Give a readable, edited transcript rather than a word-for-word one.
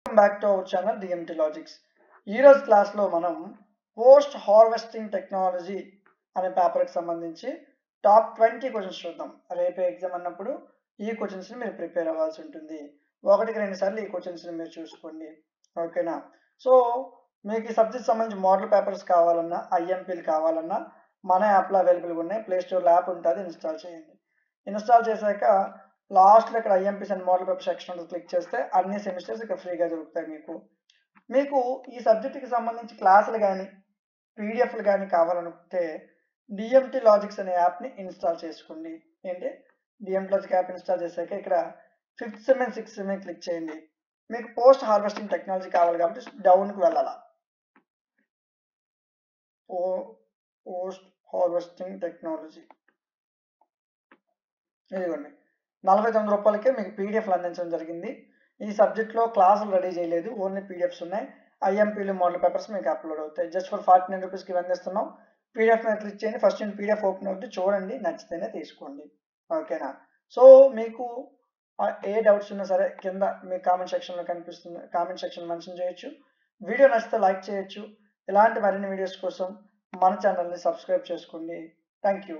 Welcome back to our channel DMT logics. ఈరోజు క్లాస్లో మనం పోస్ట్ హార్వెస్టింగ్ టెక్నాలజీ అనే పేపర్కి సంబంధించి టాప్ 20 క్వశ్చన్స్ చూద్దాం. రేపే ఎగ్జామ్ అన్నప్పుడు ఈ క్వశ్చన్స్ని మీరు ప్రిపేర్ అవ్వాల్సి ఉంటుంది. 1-2 సార్లు ఈ క్వశ్చన్స్ని మీరు చూసుకోండి, ఓకేనా? సో మీకు ఈ సబ్జెక్ట్ సంబంధించి మోడల్ పేపర్స్ కావాలన్నా, ఐఎంపీలు కావాలన్నా మన యాప్లో అవైలబుల్గా ఉన్నాయి. ప్లేస్టోర్లో యాప్ ఉంటుంది, ఇన్స్టాల్ చేయండి. ఇన్స్టాల్ చేశాక లాస్ట్లో ఇక్కడ ఐఎంపీస్ అండ్ మోడల్ పేపర్ సెక్షన్ ఉంటుంది, క్లిక్ చేస్తే అన్ని సెమిస్టర్స్ ఇక్కడ ఫ్రీగా దొరుకుతాయి. మీకు ఈ సబ్జెక్టుకి సంబంధించి క్లాసులు కానీ పీడిఎఫ్లు కానీ కావాలనుకుంటే డిఎంటి లాజిక్స్ అనే యాప్ని ఇన్స్టాల్ చేసుకోండి. ఏంటి డిఎంటి లాజిక్ యాప్ ఇన్స్టాల్ చేశాక ఇక్కడ 5th sem and 6th sem click చేయండి. మీకు పోస్ట్ హార్వెస్టింగ్ టెక్నాలజీ కావాలి కాబట్టి డౌన్కి వెళ్ళాలా. పోస్ట్ హార్వెస్టింగ్ టెక్నాలజీ ఇదిగోండి, 49 రూపాయలకే మీకు పీడిఎఫ్లు అందించడం జరిగింది. ఈ సబ్జెక్ట్లో క్లాసులు రెడీ చేయలేదు, ఓన్లీ పీడిఎఫ్స్ ఉన్నాయి. ఐఎంపీలు మోడల్ పేపర్స్ మీకు అప్లోడ్ అవుతాయి. జస్ట్ ఫర్ 49 రూపీస్కి అందిస్తున్నాం. పీడిఎఫ్ మీద క్లిక్ చేయండి. ఫస్ట్ నేను పీడిఎఫ్ ఓపెన్ అవుతుంది, చూడండి, నచ్చితేనే తీసుకోండి, ఓకేనా? సో మీకు ఏ డౌట్స్ ఉన్నా సరే కింద మీ కామెంట్ సెక్షన్లో కనిపిస్తుంది, కామెంట్ సెక్షన్ మెన్షన్ చేయొచ్చు. వీడియో నచ్చితే లైక్ చేయొచ్చు. ఇలాంటి మరిన్ని వీడియోస్ కోసం మన ఛానల్ని సబ్స్క్రైబ్ చేసుకోండి. Thank you.